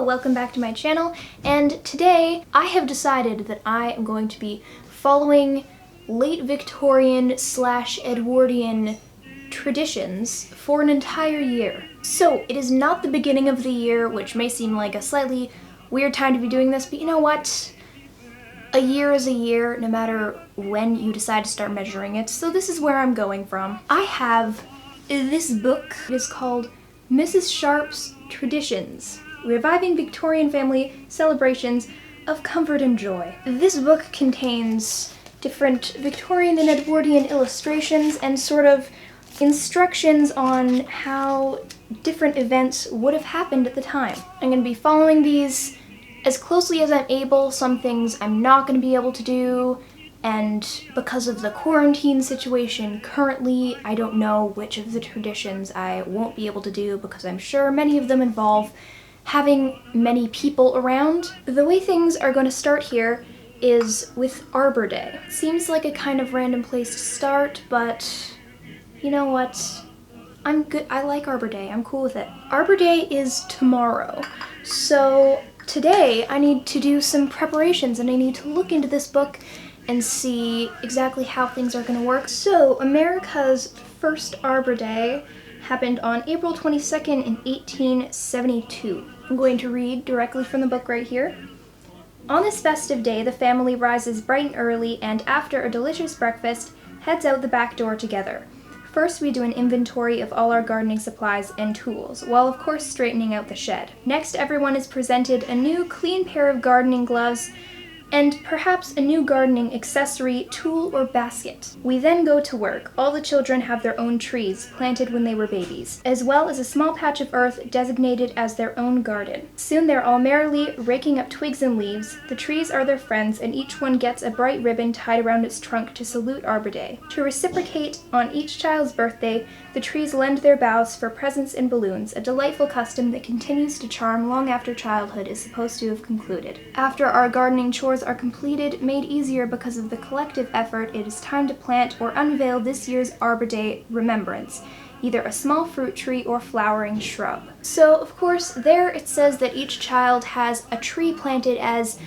welcome back to my channel, and today I have decided that I am going to be following late Victorian / Edwardian traditions for an entire year. So it is not the beginning of the year, which may seem like a slightly weird time to be doing this, but you know what? A year is a year, no matter when you decide to start measuring it, so this is where I'm going from. I have this book. It is called Mrs. Sharp's Traditions, Reviving Victorian Family Celebrations of Comfort and Joy. This book contains different Victorian and Edwardian illustrations and sort of instructions on how different events would have happened at the time. I'm going to be following these as closely as I'm able. Some things I'm not going to be able to do, and because of the quarantine situation currently, I don't know which of the traditions I won't be able to do because I'm sure many of them involve having many people around. The way things are going to start here is with Arbor Day. Seems like a kind of random place to start, but you know what? I'm good. I like Arbor Day. I'm cool with it. Arbor Day is tomorrow, so today I need to do some preparations and I need to look into this book and see exactly how things are going to work. So America's first Arbor Day happened on April 22nd in 1872. I'm going to read directly from the book right here. On this festive day, the family rises bright and early and, after a delicious breakfast, heads out the back door together. First, we do an inventory of all our gardening supplies and tools, while of course straightening out the shed. Next, everyone is presented a new clean pair of gardening gloves and perhaps a new gardening accessory, tool, or basket. We then go to work. All the children have their own trees, planted when they were babies, as well as a small patch of earth designated as their own garden. Soon they're all merrily raking up twigs and leaves. The trees are their friends, and each one gets a bright ribbon tied around its trunk to salute Arbor Day. To reciprocate on each child's birthday, the trees lend their boughs for presents and balloons, a delightful custom that continues to charm long after childhood is supposed to have concluded. After our gardening chores are completed, made easier because of the collective effort, it is time to plant or unveil this year's Arbor Day remembrance, either a small fruit tree or flowering shrub. So, of course, there it says that each child has a tree planted as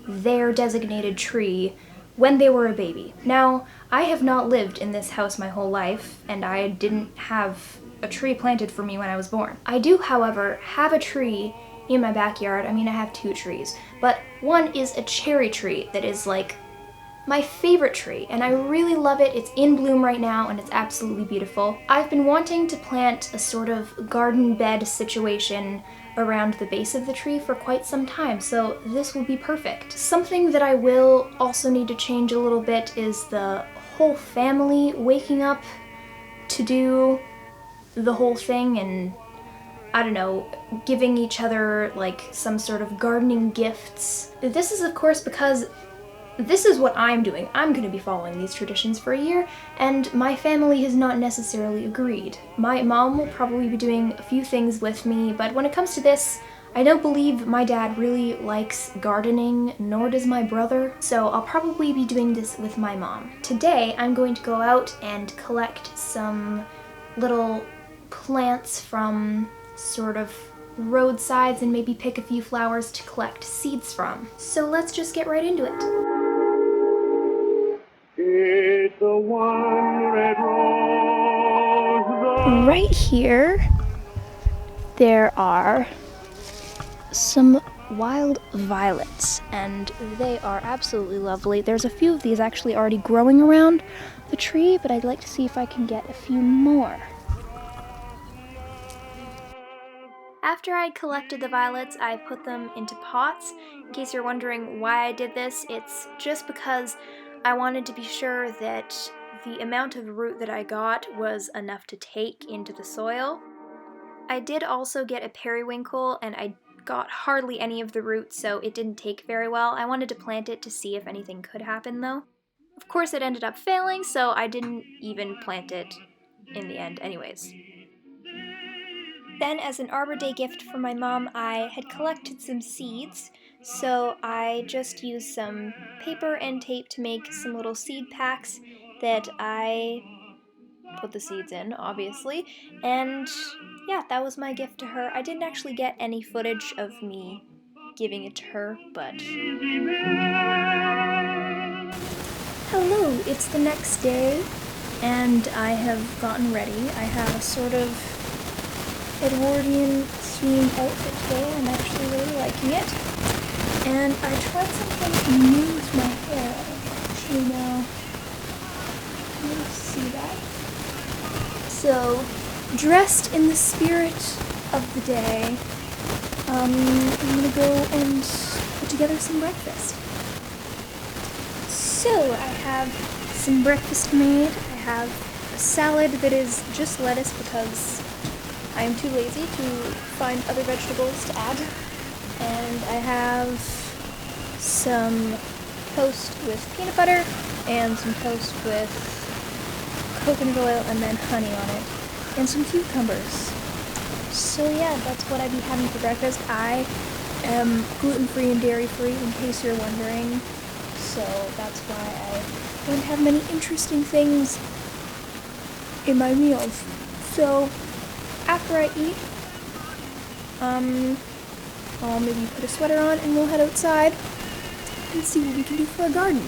their designated tree when they were a baby. Now, I have not lived in this house my whole life, and I didn't have a tree planted for me when I was born. I do, however, have a tree in my backyard. I mean, I have 2 trees, but one is a cherry tree that is like my favorite tree, and I really love it. It's in bloom right now, and it's absolutely beautiful. I've been wanting to plant a sort of garden bed situation around the base of the tree for quite some time, so this will be perfect. Something that I will also need to change a little bit is the whole family waking up to do the whole thing and, I don't know, giving each other like some sort of gardening gifts. This is of course because this is what I'm doing. I'm going to be following these traditions for a year, and my family has not necessarily agreed. My mom will probably be doing a few things with me, but when it comes to this, I don't believe my dad really likes gardening, nor does my brother, so I'll probably be doing this with my mom. Today, I'm going to go out and collect some little plants from sort of roadsides and maybe pick a few flowers to collect seeds from. So let's just get right into it. It's a one red rose. Right here, there are some wild violets, and they are absolutely lovely. There's a few of these actually already growing around the tree, but I'd like to see if I can get a few more. After I collected the violets, I put them into pots. In case you're wondering why I did this, it's just because I wanted to be sure that the amount of root that I got was enough to take into the soil. I did also get a periwinkle, and I got hardly any of the root, so it didn't take very well. I wanted to plant it to see if anything could happen, though. Of course, it ended up failing, so I didn't even plant it in the end anyways. Then, as an Arbor Day gift for my mom, I had collected some seeds, so I just used some paper and tape to make some little seed packs that I put the seeds in, obviously, and yeah, that was my gift to her. I didn't actually get any footage of me giving it to her, but... Hello, it's the next day, and I have gotten ready. I have a sort of Edwardian themed outfit today. I'm actually really liking it. And I tried something new with my hair. Actually, now, can you see that? So, dressed in the spirit of the day, I'm gonna go and put together some breakfast. So, I have some breakfast made. I have a salad that is just lettuce because I am too lazy to find other vegetables to add. And I have some toast with peanut butter and some toast with coconut oil and then honey on it, and some cucumbers. So yeah, that's what I'd be having for breakfast. I am gluten-free and dairy-free, in case you're wondering, so that's why I don't have many interesting things in my meals. So after I eat, I'll maybe put a sweater on and we'll head outside and see what we can do for our garden.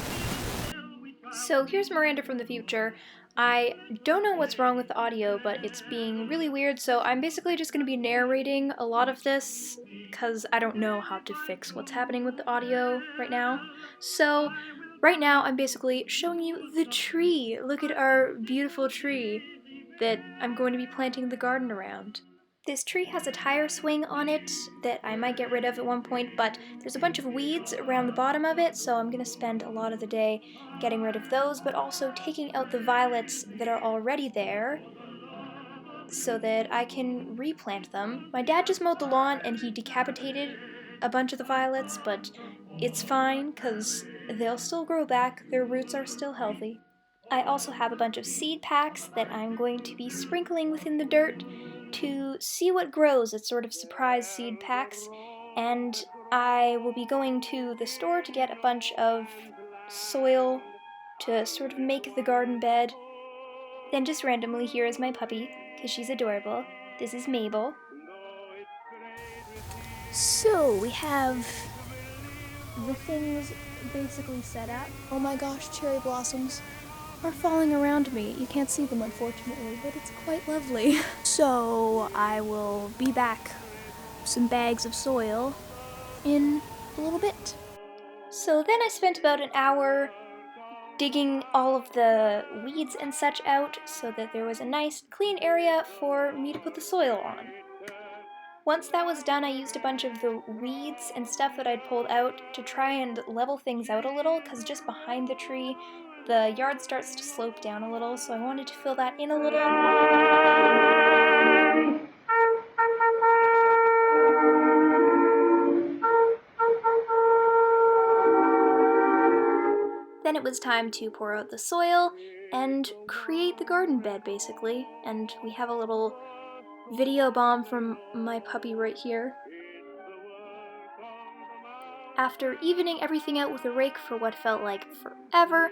So here's Miranda from the future. I don't know what's wrong with the audio, but it's being really weird, so I'm basically just going to be narrating a lot of this because I don't know how to fix what's happening with the audio right now. So right now I'm basically showing you the tree. Look at our beautiful tree that I'm going to be planting the garden around. This tree has a tire swing on it that I might get rid of at one point, but there's a bunch of weeds around the bottom of it, so I'm going to spend a lot of the day getting rid of those, but also taking out the violets that are already there so that I can replant them. My dad just mowed the lawn and he decapitated a bunch of the violets, but it's fine because they'll still grow back. Their roots are still healthy. I also have a bunch of seed packs that I'm going to be sprinkling within the dirt to see what grows. It's sort of surprise seed packs, and I will be going to the store to get a bunch of soil to sort of make the garden bed. Then just randomly, here is my puppy, because she's adorable. This is Mabel. So we have the things basically set up. Oh my gosh, cherry blossoms are falling around me. You can't see them, unfortunately, but it's quite lovely. So I will be back with some bags of soil in a little bit. So then I spent about an hour digging all of the weeds and such out so that there was a nice clean area for me to put the soil on. Once that was done, I used a bunch of the weeds and stuff that I'd pulled out to try and level things out a little, because just behind the tree, the yard starts to slope down a little, so I wanted to fill that in a little. Then it was time to pour out the soil and create the garden bed, basically, and we have a little video bomb from my puppy right here. After evening everything out with a rake for what felt like forever,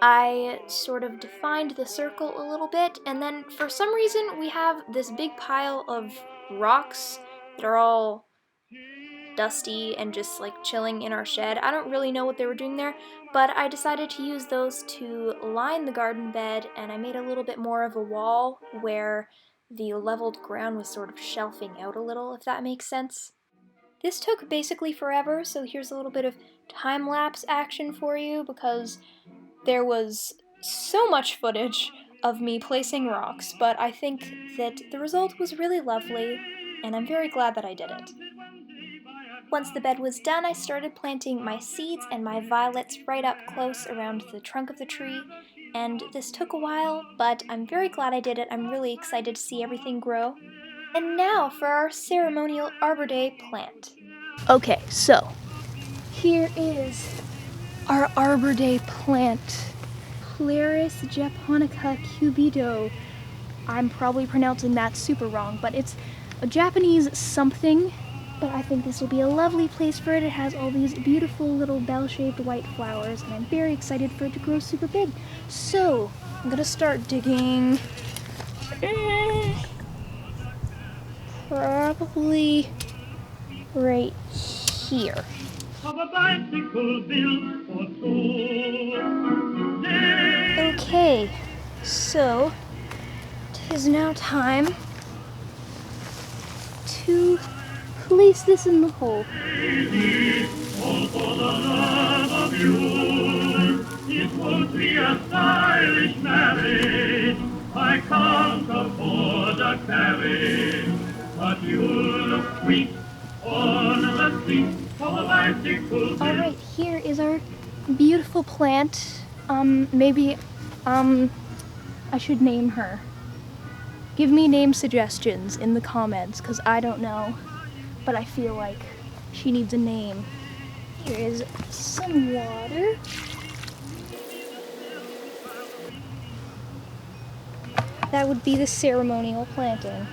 I sort of defined the circle a little bit, and then for some reason we have this big pile of rocks that are all dusty and just like chilling in our shed. I don't really know what they were doing there, but I decided to use those to line the garden bed, and I made a little bit more of a wall where the leveled ground was sort of shelving out a little, if that makes sense. This took basically forever, so here's a little bit of time-lapse action for you, because there was so much footage of me placing rocks, but I think that the result was really lovely, and I'm very glad that I did it. Once the bed was done, I started planting my seeds and my violets right up close around the trunk of the tree, and this took a while, but I'm very glad I did it. I'm really excited to see everything grow. And now for our ceremonial Arbor Day plant. Okay, so here is our Arbor Day plant. Claris japonica cubido. I'm probably pronouncing that super wrong, but it's a Japanese something, but I think this will be a lovely place for it. It has all these beautiful little bell-shaped white flowers, and I'm very excited for it to grow super big. So, I'm gonna start digging. probably right here. Okay, so it is now time to place this in the hole. It won't be a stylish marriage. I can't afford a carriage, but you'll look sweet on the seat of a bicycle. All right, here is our beautiful plant. Maybe, I should name her. Give me name suggestions in the comments, because I don't know, but I feel like she needs a name. Here is some water. That would be the ceremonial planting.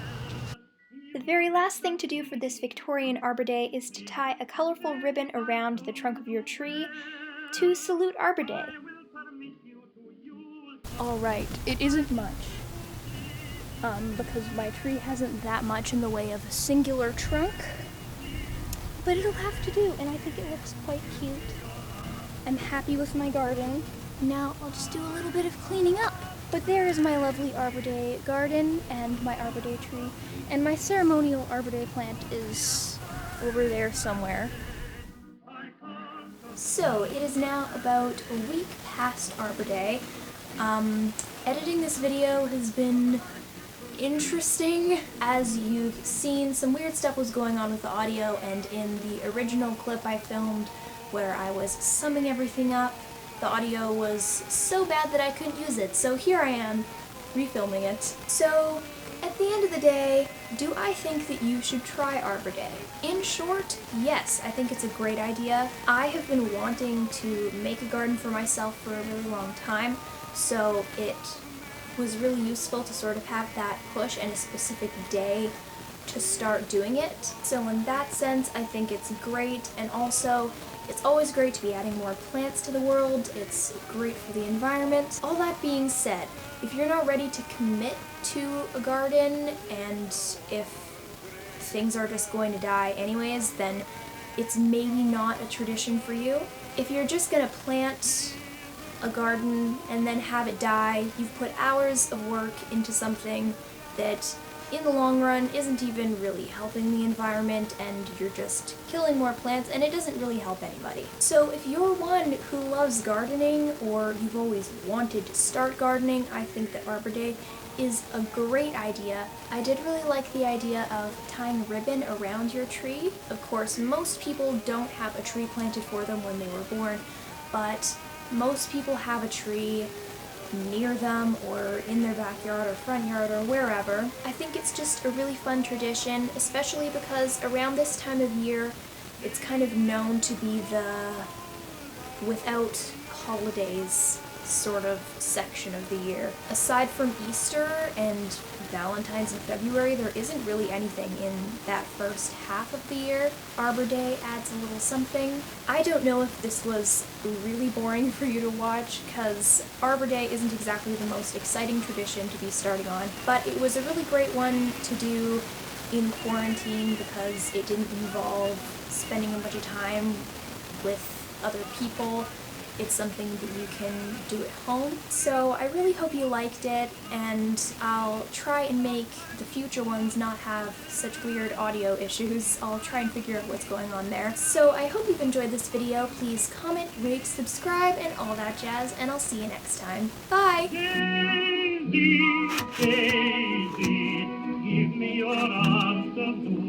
The very last thing to do for this Victorian Arbor Day is to tie a colorful ribbon around the trunk of your tree to salute Arbor Day. Alright, it isn't much. Because my tree hasn't that much in the way of a singular trunk. But it'll have to do, and I think it looks quite cute. I'm happy with my garden. Now I'll just do a little bit of cleaning up. But there is my lovely Arbor Day garden and my Arbor Day tree. And my ceremonial Arbor Day plant is over there somewhere. So it is now about a week past Arbor Day. Editing this video has been interesting. As you've seen, some weird stuff was going on with the audio, and in the original clip I filmed where I was summing everything up, the audio was so bad that I couldn't use it, so here I am, refilming it. So, at the end of the day, do I think that you should try Arbor Day? In short, yes, I think it's a great idea. I have been wanting to make a garden for myself for a really long time, so it was really useful to sort of have that push and a specific day to start doing it. So in that sense, I think it's great, and also it's always great to be adding more plants to the world. It's great for the environment. All that being said, if you're not ready to commit to a garden, and if things are just going to die anyways, then it's maybe not a tradition for you. If you're just gonna plant a garden and then have it die, you've put hours of work into something that in the long run isn't even really helping the environment, and you're just killing more plants, and it doesn't really help anybody. So if you're one who loves gardening, or you've always wanted to start gardening, I think that Arbor Day is a great idea. I did really like the idea of tying ribbon around your tree. Of course, most people don't have a tree planted for them when they were born, but most people have a tree near them or in their backyard or front yard or wherever. I think it's just a really fun tradition, especially because around this time of year it's kind of known to be the without holidays sort of section of the year. Aside from Easter and Valentine's in February, there isn't really anything in that first half of the year. Arbor Day adds a little something. I don't know if this was really boring for you to watch, because Arbor Day isn't exactly the most exciting tradition to be starting on, but it was a really great one to do in quarantine because it didn't involve spending a bunch of time with other people. It's something that you can do at home. So I really hope you liked it, and I'll try and make the future ones not have such weird audio issues. I'll try and figure out what's going on there. So I hope you've enjoyed this video. Please comment, rate, subscribe, and all that jazz, and I'll see you next time. Bye! Daisy, Daisy, give me your arms of